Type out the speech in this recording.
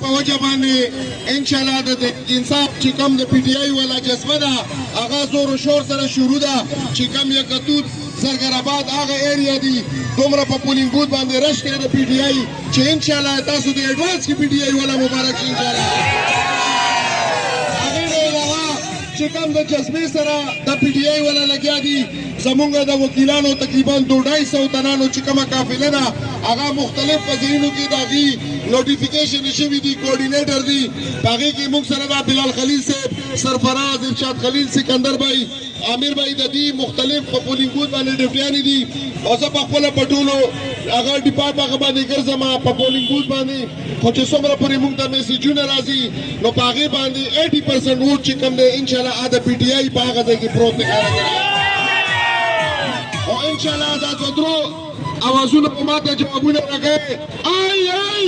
په وجه باندې ان شاء الله د انصاف چې کوم د پی ټی آی ولا جذبه ده هغه زور او شور سره شروع ده چې کوم یکتوت زرګرآباد هغه ایریا دی دومره په پولینګ بوت باندې رش کړی د پی ټی آی چې ان شاء الله تاسو د ایڈوانس کې پی ټی آی ولا مبارک شي ان شاء الله هغه چې کوم د جذبې سره د پی ټی آی ولا لګیا دي زمونږ د وکیلانو تقریبا 250 تنانو چې کومه قافله ده هغه مختلف وزیرینو کې داغي نوټیفیکیشن شوی دی کوارډینیټر دی هغه کې موږ سره د بلال خلیل صاحب سرفراز ارشاد خلیل سکندر بھائی عامر بھائی د دې مختلف په پولینګ بوت باندې ډیوټیان دي او زه په خپل پټولو هغه ډیپارټمنټ باندې ګرځم په پولینګ بوت باندې خو چې څومره پورې موږ ته میسیجونه راځي نو په هغې باندې 80% ووټ چې کوم دی انشاءالله د پی ټی آی په هغه ځای کې پروت دی او انشاءالله دا دوه درو اوازونه په ما ته جوابونه راکوي آی آی